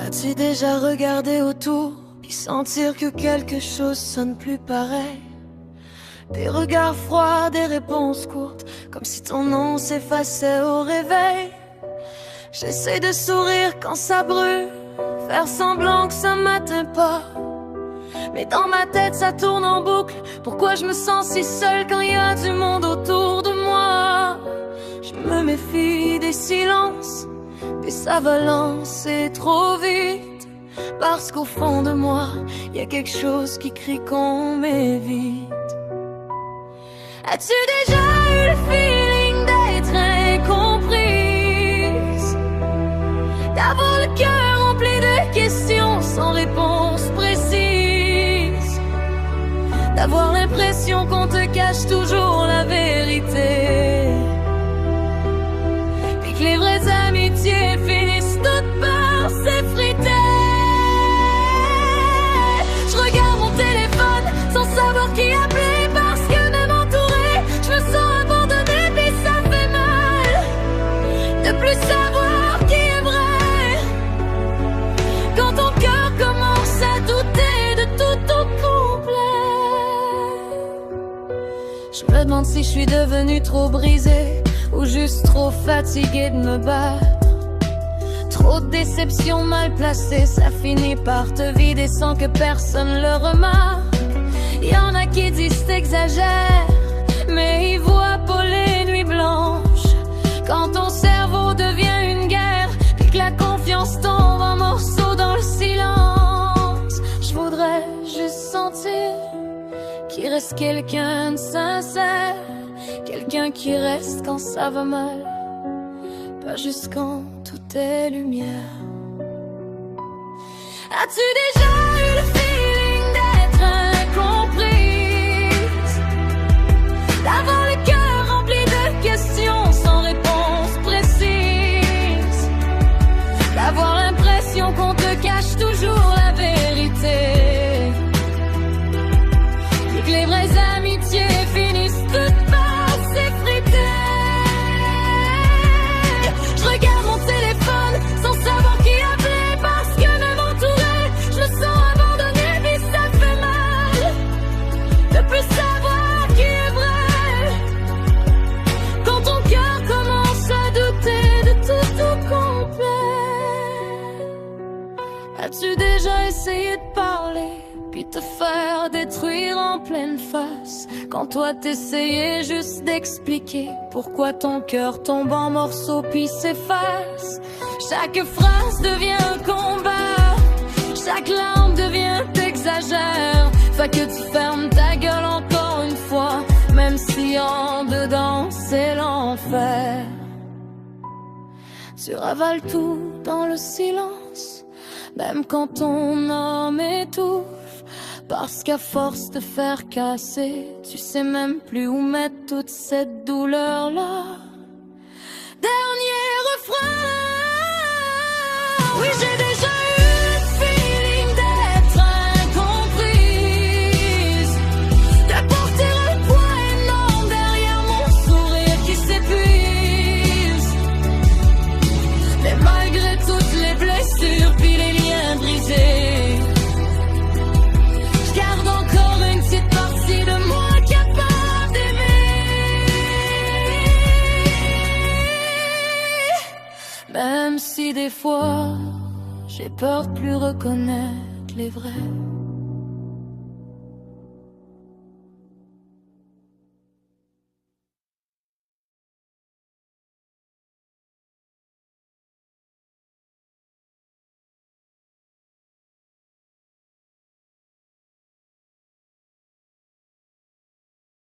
As-tu déjà regardé autour, puis sentir que quelque chose sonne plus pareil? Des regards froids, des réponses courtes, comme si ton nom s'effaçait au réveil. J'essaie de sourire quand ça brûle, faire semblant que ça m'atteint pas. Mais dans ma tête ça tourne en boucle. Pourquoi je me sens si seule quand il y a du monde autour de moi? Je me méfie des silences, puis ça va lancer trop vite. Parce qu'au fond de moi, y a quelque chose qui crie qu'on m'évite. As-tu déjà eu le feeling d'être incomprise? D'avoir le cœur rempli de questions sans réponse précise? D'avoir l'impression qu'on te cache toujours la vérité? Puis que les vraies amitiés finissent toutes par s'effriter? Je regarde mon téléphone sans savoir qui appeler, parce que même entourée, je me sens abandonnée, puis ça fait mal de plus savoir qui est vrai. Quand ton cœur commence à douter de tout au complet. Je me demande si je suis devenue trop brisée ou juste trop fatiguée de me battre. Trop de déceptions mal placées, ça finit par te vider sans que personne le remarque. Y'en a qui disent t'exagères, mais ils voient pas les nuits blanches. Quand ton cerveau devient une guerre, puis que la confiance tombe en morceaux dans le silence. Je voudrais juste sentir qu'il reste quelqu'un de sincère, quelqu'un qui reste quand ça va mal, pas juste quand tout est lumière. As-tu déjà eu le feeling d'être incomprise? D'avoir le cœur rempli de questions sans réponse précise? D'avoir l'impression qu'on te cache toujours la vérité? Et que les vraies amitiés finissent toutes par s'effriter? Je regarde mon téléphone sans savoir qui appeler, parce que même entourée, je me sens abandonnée, puis ça fait mal de plus savoir qui est vrai. Quand ton cœur commence à douter de tout au complet. As-tu déjà essayé de parler, puis te faire détruire en pleine face? Quand toi t'essayais juste d'expliquer pourquoi ton cœur tombe en morceaux puis s'efface. Chaque phrase devient un combat, chaque larme devient t'exagères. Fait que tu fermes ta gueule encore une fois, même si en dedans c'est l'enfer. Tu ravales tout dans le silence, même quand ton âme étouffe. Parce qu'à force de faire casser, tu sais même plus où mettre toute cette douleur-là. Dernier refrain. Oui, j'ai déjà eu le feeling d'être incomprise, de porter un poids énorme derrière mon sourire qui s'épuise. Mais malgré toutes les blessures puis les liens brisés, garde encore une petite partie de moi capable d'aimer. Même si des fois j'ai peur de plus reconnaître les vrais.